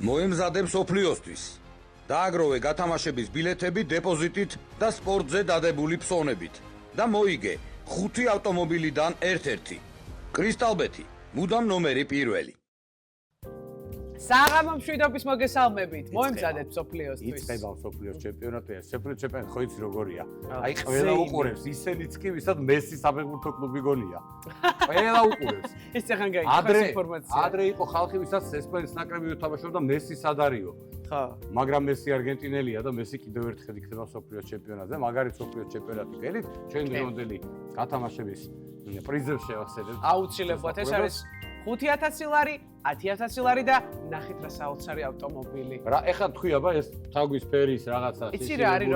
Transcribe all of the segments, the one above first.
მოემზადებს ოფლიოსთვის. დააგროვე გათამაშების ბილეთები დეპოზიტით და სპორტზე დადებული ფსონებით და მოიგე 5 ავტომობილიდან ერთ-ერთი. კრისტალბეთი, მუდამ ნომერი პირველი. საღამო მშვიდობის მოგესალმებით. მოემზადეთ სოფლიოსთვის. იწყება სოფლიოს ჩემპიონატი. სოფლიოს ჩემპიონატი ხო იცი როგორია? აი ყველა უყურებს, ისენიც კი ვისაც მესის საფეხბურთო კლუბი გონია. ყველა უყურებს. ეს ახან გაიგე ინფორმაცია. ადრე იყო ხალხი, ვისაც ესპანეთის ნაკრები უთამაშობდა მესი სად არისო. ხო. მაგრამ მესი არგენტინელია და მესი კიდევ ერთხელ იქნება სოფლიოს ჩემპიონატზე. მაგარი სოფლიოს ჩემპიონატი გელით, ჩვენ დღევანდელი გათამაშების პრიზებს შევახსენებთ. აუცილებლად ეს არის 5000 ლარი, 10000 ლარი და ნახეთ რა საოცარი ავტომობილი. რა ეხლა თქვი აბა ეს თაგვის ფერის რაღაცა იცი რა არის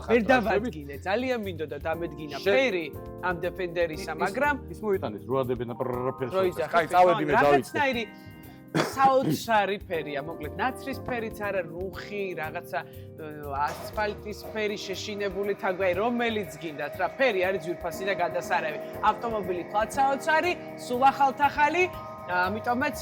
ვერ დავადგინე, ძალიან მინდოდა დამედგინა ფერი ამ დეფენდერისა, მაგრამ ის მოიტანეს როადებენ ფერს. კაი, წავედი მე დავიცე. რაღაცნაირი საოცარი ფერია, მოკლედ ნაცრის ფერიც არა, რუხი, რაღაცა ასფალტის ფერი შეშინებული თაგვი, რომელიც გინდათ რა, ფერი არის ძვირფასი და გადასარევი. ავტომობილი თვალ საოცარი, სულ ახალთახალი. ამიტომაც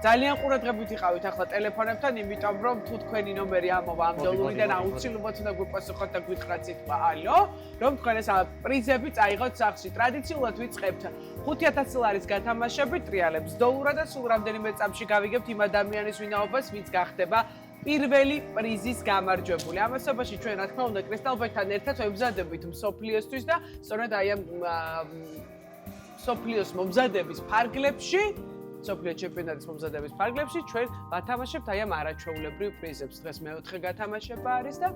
ძალიან ყურადღებით იყავით ახლა ტელეფონებთან, იმიტომ რომ თუ თქვენი ნომერი ამოვა ამ დოლურიდან აუცილებლად უნდა გვიპასუხოთ და გვითხრათ სიტყვა ალო, რომ თქვენ ეს პრიზები წაიღოთ სახლში. ტრადიციულად ვიწყებთ 5000 ლარის გათამაშებით ტრიალებს დოლურად და სულ რამდენიმე წამში გავიგებთ იმ ადამიანის ვინაობას, ვინც გახდება პირველი პრიზის გამარჯვებული. ამასობაში ჩვენ რა თქმა უნდა კრისტალბეთთან ერთად ვემზადებით მსოფლიოსთვის და სწორედ აი ამ მსოფლიოს მომზადების ფარგლებში სოფლიო ჩემპიონატის მომზადების ფარგლებში ჩვენ ვათამაშებთ აი ამ არაჩვეულებრივ პრიზებს. დღეს მეოთხე გათამაშება არის და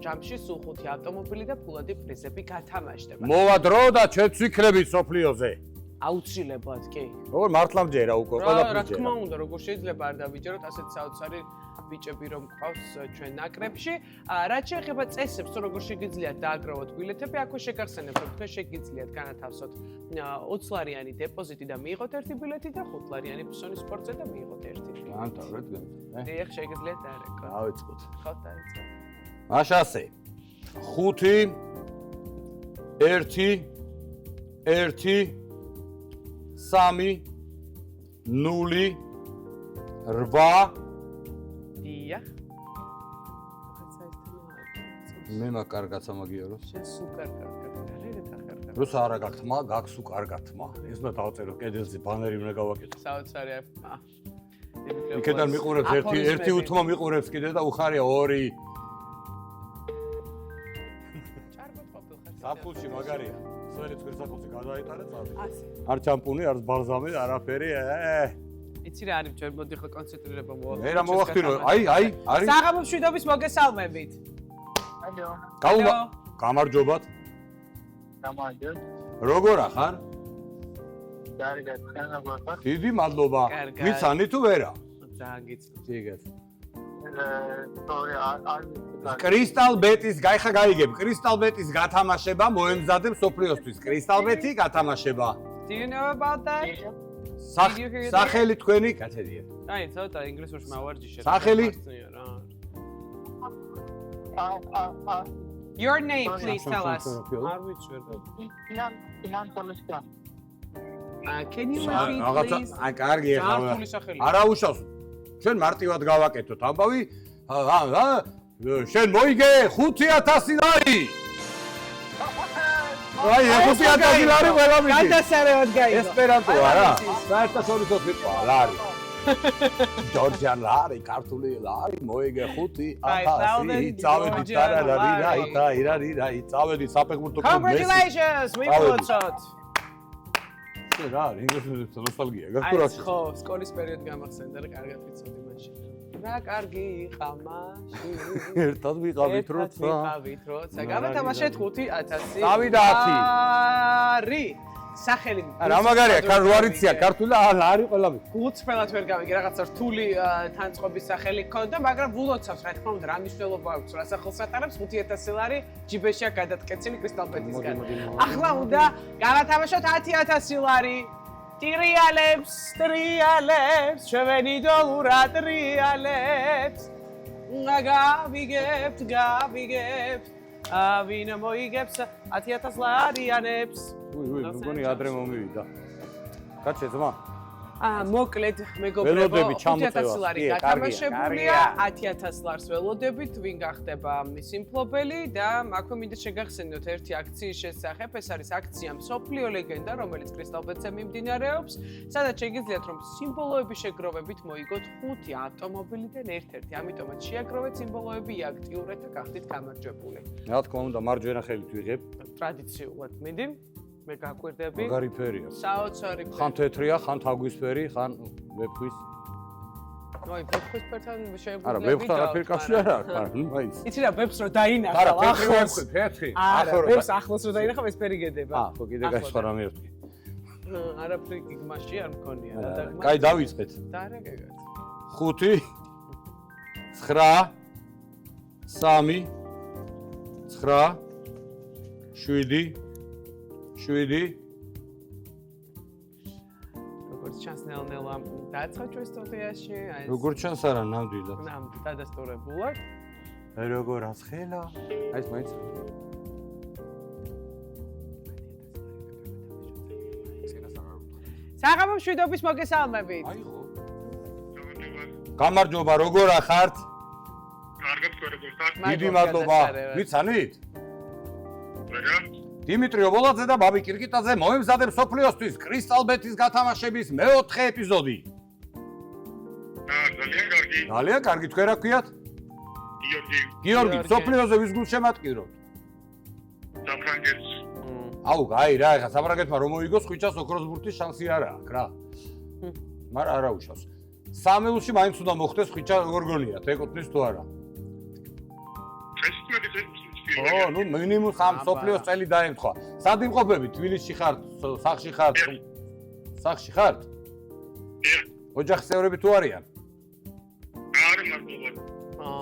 ჯამში სულ 5 ავტომობილი და ფულადი პრიზები გათამაშდება. მოვა დრო და ჩვენც ვიქნებით სოფლიოზე. აუცილებლად კი. როგორ მართლა მჯერა უკვე ყველაფერი. რა თქმა უნდა, როგორ შეიძლება არ დავიჯეროთ ასეთ საოცარი ბიჭები რომ ყავს ჩვენ ნაკრებში. რაც შეეხება წესებს, თუ როგორ შეგიძლიათ დააგროვოთ ბილეთები, აქვე შეგახსენებთ, რომ თქვენ შეგიძლიათ განათავსოთ 20 ლარიანი დეპოზიტი და მიიღოთ ერთი ბილეთი და 5 ლარიანი ფსონი სპორტზე და მიიღოთ ერთი ბილეთი. განთავრეთ გან. დიახ, შეგიძლიათ დაარეკო. დავიწყოთ. ხო, დაიწყოთ. მაშასე 5 1 1 3 0 8 დიახ. მე მაგარგაც ამაგიარო. შენ სუპერ კარგად. როცა არა გაქთმა, გაქვს უკარგად თმა. ეს უნდა დავწერო კედელზე ბანერი უნდა გავაკეთო. საოცარი იქიდან მიყურებს ერთი უთმა მიყურებს კიდე და უხარია 2. ჭარბად ყოფილ ხარ. საფულში მაგარია. სველი ცხვირსახულში გადაიტანე წავი. ასე. არ ჩამპუნი, არ ბალზამი, არაფერი. იცი რა არის ჩვენ მოდი ხო კონცენტრირება მოახდინო. მე რა მოახდინო? აი, არის. საღამო მშვიდობის მოგესალმებით. ალო. გაუმა. გამარჯობათ. გამარჯობთ. როგორ ახარ? კარგად, განაგვახარ. დიდი მადლობა. ვიცანი თუ ვერა? ძალიან გიცნობ. იგეთ. სორი, კრისტალბეთის გაიხა გაიგებ. კრისტალბეთის გათამაშება მოემზადებ სოფლიოსთვის. კრისტალბეთი გათამაშება. Do you know about that? სახელი თქვენი, კაცედია. აი, ცოტა ინგლისურში მოვარჯიშე. სახელი? Your name, please tell us. არ ვიცი ვერ ინან პოლისკა. Can you repeat, რაღაცა, please? აი, კარგი ახლა. ძართული სახელი. არა უშავს. ჩვენ მარტივად გავაკეთოთ ამბავი. შენ მოიგე 5000 ლარი. აი, 5000 ლარი ყველა მიდის. გადასარევად გაიგო. ესპერანტოა რა. საერთაშორისო სიტყვა ლარი. ჯორჯიან ლარი, ქართული ლარი, მოიგე 5000. წავედი ტარარარი, წავედი საფეხბურთო კლუბ მესი. Congratulations, მივუწოთ. რა, ინგლისურში ნოსტალგია, გასკურაში. ხო, სკოლის პერიოდი გამახსენდა რა, კარგად ვიცოდი მაშინ. რა კარგი იყამაში. ერთად ვიყავით როცა. გავეთამაშეთ 5000. დავი და 10. არი. სახელი. რა მაგარია, რო არიცია ქართული ლარი ყველა მის. გულწრფელად ვერ გავიგე, რაღაცა რთული თანწყობის სახელი ქონდა, მაგრამ ვულოცავს რა თქმა უნდა, რა მნიშვნელობა აქვს რა სახელს ატარებს 5000 ლარი ჯიბეშია გადატკეცილი კრისტალბეთისგან. ახლა უნდა გავათამაშოთ 10000 ლარი. ტრიალებს, ჩვენი დოლურა ტრიალებს. გავიგებთ. ვინ მოიგებს 10000 ლარიანებს. მგონი ადრე მომივიდა. კაცე ძმა. მოკლედ მეგობრებო, ველოდები ჩამოწევა. 5000 ლარი კი, გათამაშებულია, კარგია. 10000 ლარს ველოდებით, ვინ გახდება მისი მფლობელი და აქვე მინდა შეგახსენოთ ერთი აქციის შესახებ, ეს არის აქცია მსოფლიო ლეგენდა, რომელიც კრისტალბეტზე მიმდინარეობს, სადაც შეგიძლიათ რომ სიმბოლოების შეგროვებით მოიგოთ 5 ავტომობილიდან ერთ-ერთი, ამიტომაც შეაგროვეთ სიმბოლოები, აქტიურეთ და გახდით გამარჯვებული. რა თქმა უნდა, მარჯვენა ხელით ვიღებ. ტრადიციულად მიდი. მე გაგვირდები. მაგარი ფერია. საოცარი ფერი. ხან თეთრია, ხან თაგვისფერი, ხან ვეფხვის. აი, ვეფხვის ფერთან შეგვიძლია. არა, ვეფხს არაფერი კავშირი არ აქვს, მაგრამ მაინც. იცი რა, ვეფხს რო დაინახავ, არა, თეთრი ახლოს. ვეფხვი, თეთრი. არა, ვეფხს ახლოს რო დაინახავ, ეს ფერი გედება. ხო, კიდე გაიხსნა რამე ერთი. არაფერი გიგმაში არ მქონია რა და გმა. კაი, დავიწყეთ. და არა გეგათ. 5 9 3 9 7 7 როგორც ჩანს ნელ-ნელა დაწყო ჩვენ სტუდიაში, აი ეს როგორ ჩანს არა ნამდვილად. ნამდვილად დადასტურებულად. როგორ ასხელა? აი ეს მაინც საღამო მშვიდობის მოგესალმებით. აიღო. გამარჯობა, როგორ ახართ? კარგად გვერდებს და დიდი მადლობა. ვიცანით? რა? დიმიტრი ობოლაძე და ბაბი კირკიტაძე მოემზადებს სოფლიოსთვის კრისტალბეთის გათამაშების მეოთხე ეპიზოდი. ძალიან კარგი. ძალიან კარგი, თქვენ რა გქვიათ? გიორგი, გიორგი, სოფლიოზე ვის გულშემატკივრობთ? საფრანგეთს. აუ, აი რა, ეხა საფრანგეთმა რომ მოიგოს, ხვიჩას ოქროს ბურთის შანსი არა აქვს რა. მაგრამ არა უშავს. სამეულში მაინც უნდა მოხდეს ხვიჩა როგორ გონიათ, ეკუთვნის თუ არა? ო, ნუ მინიმუმ ხამ სოფლიოს წელი დაემთხვა. სად იმყოფებით? თბილისში ხართ, სახში ხართ? სახში ხართ? ოჯახის წევრები თუ არიან? არ მართლა.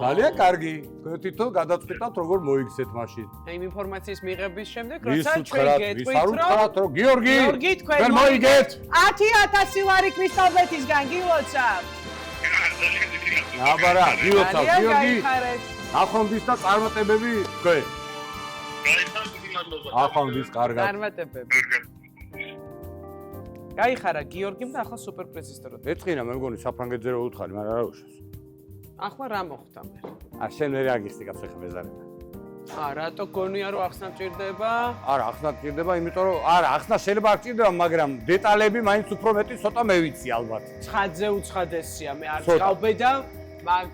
ძალიან კარგი. თქვენ თვითონ გადაწყვეტავთ როგორ მოიქცეთ მაშინ. აი იმ ინფორმაციის მიღების შემდეგ, ვის როცა ჩვენ უთხრათ, ვის გეტყვით, არ უთხრათ, რომ გიორგი, გიორგი, თქვენ მოიგეთ. 10000 ლარი კრისტალბეტისგან გილოცავ. აბარა, გილოცავ, გიორგი. გაიხარეთ. ახონდის და წარმატებები თქვენ. ახონდის კარგად. წარმატებები. გაიხარა გიორგიმ და ახლა სუპერპრიზის დრო. ეწყინა მე მგონი საფრანგეთზე რო უთხარი, მაგრამ არა უშავს. ახლა რა მოხდა მე? შენ ვერ აგიხდი გასახე მეზარება. რატო გონია რომ ახსნა მჭირდება? არა, ახსნა გჭირდება, იმიტომ რომ არა, ახსნა შეიძლება არ გჭირდება, მაგრამ დეტალები მაინც უფრო მეტი ცოტა მევიცი ალბათ. ცხადზე უცხადესია, მე არ ცოტა. გავბედა მაგ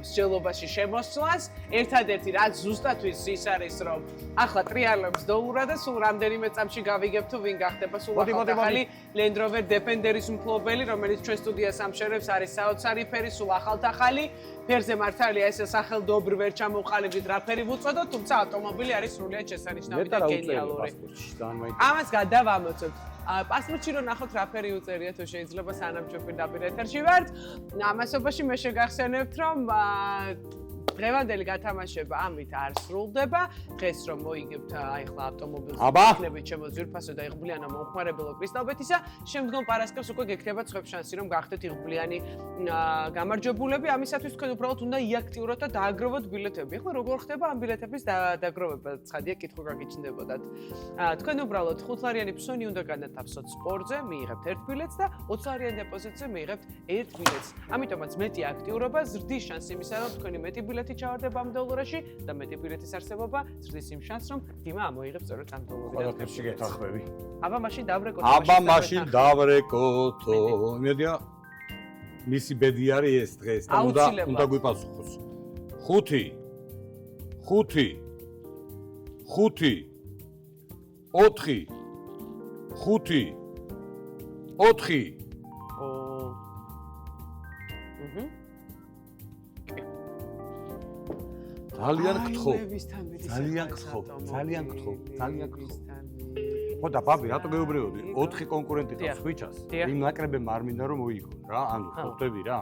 მსჯელობაში შემოსვლას. ერთადერთი რაც ზუსტად ის არის, რომ ახლა ტრიალებს დოურა და სულ რამდენიმე წამში გავიგებ თუ ვინ გახდება სულ ახალი Land Rover Defender-ის მფლობელი, რომელიც ჩვენ სტუდიას ამშერებს, არის საოცარი ფერი, სულ ახალ-ახალი. ფერზე მართალია ეს სახელდობრივ ვერ ჩამოვყალიბდით რა ფერი ვუწოდოთ, თუმცა ავტომობილი არის სრულიად შესანიშნავი და გენიალური. ამას გადავამოწოთ. პასპორტში რომ ნახოთ რა ფერი უწერია თუ შეიძლება სანამ ჩვენ პირდაპირ ეთერში ვართ. ამასობაში მე შეგახსენებთ რომ დღევანდელი გათამაშება ამით არ სრულდება. დღეს რომ მოიგებთ აი ხლა ავტომობილს იქნებით ჩემო ძვირფასო და იღბლიანო მომხმარებელო კრისტალბეტისა, შემდგომ პარასკევს უკვე გექნება ცხებ შანსი რომ გახდეთ იღბლიანი გამარჯვებულები. ამისათვის თქვენ უბრალოდ უნდა იაქტიუროთ და დააგროვოთ ბილეთები. ახლა როგორ ხდება ამ ბილეთების დაგროვება? ცხადია, კითხვა გაგიჩნდებოდათ. თქვენ უბრალოდ 5 ლარიანი ფსონი უნდა განათავსოთ სპორტზე, მიიღებთ 1 ბილეთს და 20 ლარიანი დეპოზიტზე მიიღებთ 1 ბილეთს. ამიტომაც მეტი აქტიურობა ზრდის შანსი იმისა, რომ თქვენი მეტი ბილეთი ჩავარდება ამ დოლარში და მეტი ბილეთის არსებობა ზრდის იმ შანსს, რომ დიმა ამოიღებს სწორედ ამ დოლარიდან. ყველაფერში გეთანხმები. აბა მაშინ დავრეკოთ. აბა მაშინ დავრეკოთო. იმედია მისი ბედი არის ეს დღეს და უნდა გვიპასუხოს. 5 5 5 4 5 4 ძალიან გთხოვ. ძალიან გთხოვ. ძალიან გთხოვ. ძალიან გთხოვ. ხო და ბაბი, რატო გეუბნებოდი? 4 კონკურენტი ყავს ხვიჩას. იმ ნაკრებებმა არ მინდა რომ მოიგონ რა. ანუ ხვდები რა.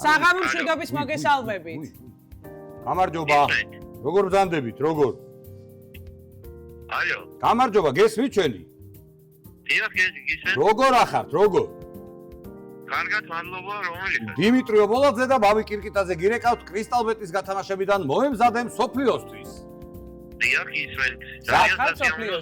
საღამო მშვიდობის მოგესალმებით. გამარჯობა. როგორ ბრძანდებით? როგორ? აიო. გამარჯობა, გესმით ჩვენი? დიახ, გისმენთ. როგორ ახართ? როგორ? კარგად, მადლობა, რომელიც. დიმიტრი ობოლაძე და ბაბი კირკიტაძე გირეკავთ კრისტალბეტის გათამაშებიდან მოემზადემ სოფლიოსთვის. დიახ, გისმენთ. ძალიან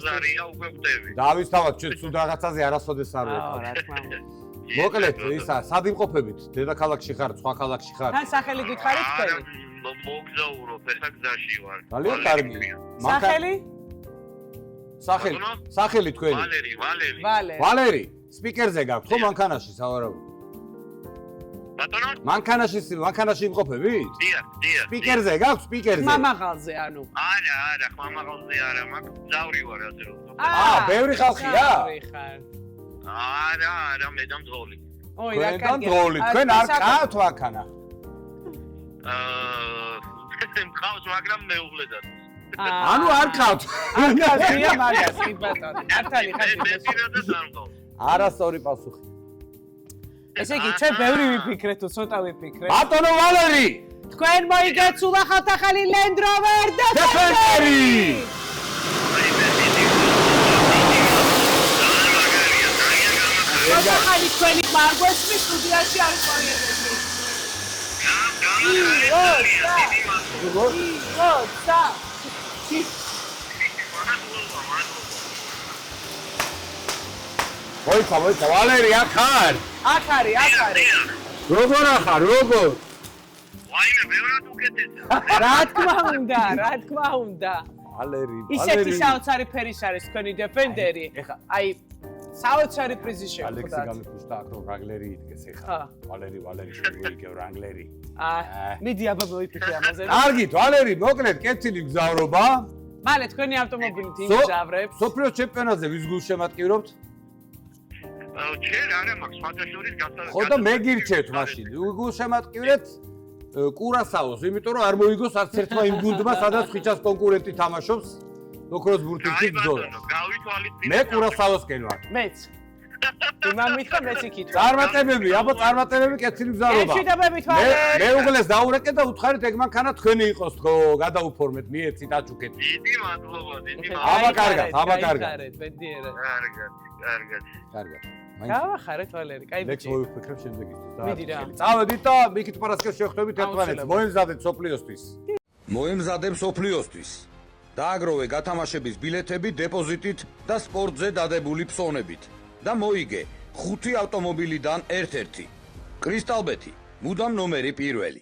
ზარია უკვე ვტევი. დავისთავად ჩვენ სულ რაღაცაზე არასოდეს არ ვეყავ. რა თქმა უნდა. მოკლედ ისა სად იმყოფებით? დედაქალაქში ხარ, სხვა ქალაქში ხარ? თან სახელი გითხარით თქვენი? მოგზაურობ, ეხა გზაში ვარ. ძალიან კარგი. სახელი? სახელი თქვენი? ვალერი. ვალერი, სპიკერზე გაქვთ ხო მანქანაში სავარაუდო? ბატონო? მანქანაში იმყოფებით? დიახ. სპიკერზე გაქვთ, სპიკერზე? მამაღალზე ანუ. არა, ხმამაღალზე არა, მაგ გზავრი ვარ ასე რომ. ბევრი ხალხია? არა, მე დამძღოლი. ოი, რა თქვენ დროული, თქვენ არ ყავთ მანქანა? მყავს, მაგრამ მეუღლედად. ანუ არ ყავთ. აკაზია მაგას, კი ბატონო. მართალი ხარ? მე პირადად არ მყავს. არასწორი პასუხი. ესე იგი, ჩვენ ბევრი ვიფიქრეთ, თუ ცოტა ვიფიქრეთ. ბატონო ვალერი! თქვენ მოიგეთ სულ ახალ Land Rover Defender-ი! ახალი თქვენი მარგვესმის სტუდიაში არის პროექტი. როცა მოიცა, ვალერი, აქ ხარ? აქ არის. როგორ ახარ, როგორ? ვაიმე, ბევრად უკეთესია. რა თქმა უნდა. ვალერი. ისეთი საოცარი ფერის არის თქვენი Defender-ი. აი, საოცარი პრიზი ალექსი შეხვდათ. გამიფუშტა აქ რომ რანგლერი იდგეს ეხა. ხა. ვალერი შეგვიგებ რანგლერი. მიდი აბა მოიფიქრე ამაზე. კარგით, ვალერი, მოკლედ კეთილი გზავრობა. მალე თქვენი ავტომობილით იმგზავრებს. სოფლიოს ჩემპიონატზე ვის გულს შემატკივრობთ? ჩერ არა მაქვს ფანტაშორის გასა. ხო და მე გირჩევთ მაშინ. გულს შემატკივრეთ კურასაოს, იმიტომ რომ არ მოიგოს არც ერთმა იმ გუნდმა, სადაც ხიჩას კონკურენტი თამაშობს. ოქროს ბურთში ბრძოლა. გავითვალით. მე კურასაოსკენ ვარ. მეც. იმან მითხრა მეც იქით. წარმატებები, წარმატებები კეთილი გზავრობა. ეჭვიდობებით მალე. მე უგლეს დაურეკე და უთხარით ეგ მანქანა თქვენი იყოს თქო, გადაუფორმეთ, მიეცით აჩუქეთ. დიდი მადლობა. აბა კარგად. კარგად. გავახარეთ ვალერი, კაი ლექს ბიჭი. მოვიფიქრებ შემდეგისთვის. მიდი რა. წავედით და მიკით პარასკევს შევხვდებით ერთმანეთს. მოემზადეთ სოფლიოსთვის. მოემზადებ სოფლიოსთვის. დააგროვე გათამაშების ბილეთები დეპოზიტით და სპორტზე დადებული ფსონებით და მოიგე 5 ავტომობილიდან ერთ-ერთი. კრისტალბეთი, მუდამ ნომერი პირველი.